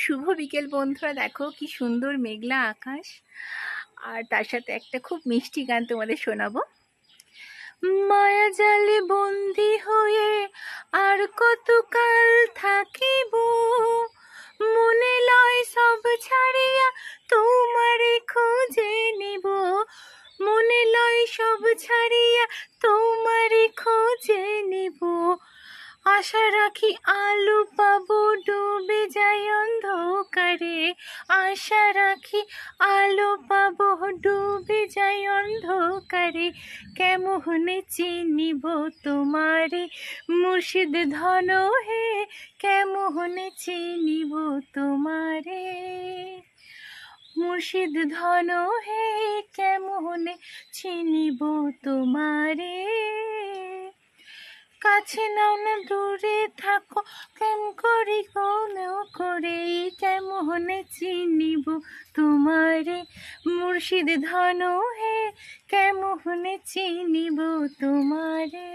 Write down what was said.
শুভ বিকেল বন্ধুরা, দেখো কি সুন্দর মেঘলা আকাশ। আর তার সাথে একটা খুব মিষ্টি গান তোমাদের শোনাবো। মায়া জালে বন্দি হয়ে আর কতকাল থাকিব, মনে লয় সব ছাড়িয়া তোমারে খুঁজে নিব, মনে লয় সব ছাড়িয়া তোমারে খুঁজে নিব। আশা রাখি আলো পাবো ডুবে যাই অন্ধকারে, আশা রাখি আলো পাবো ডুবে যাই অন্ধকারে। কেমনে চিনিব তোমারে মুর্শিদ ধন হে, কেমনে চিনিব তোমারে মুর্শিদ ধন হে, কেমনে চিনিব তোমারে। কাছে নাও না দূরে থাকো, কেম করি কোনেও করে, কেমনে চিনিব তোমারে মুর্শিদ ধন হে, কেমনে চিনিব তোমারে।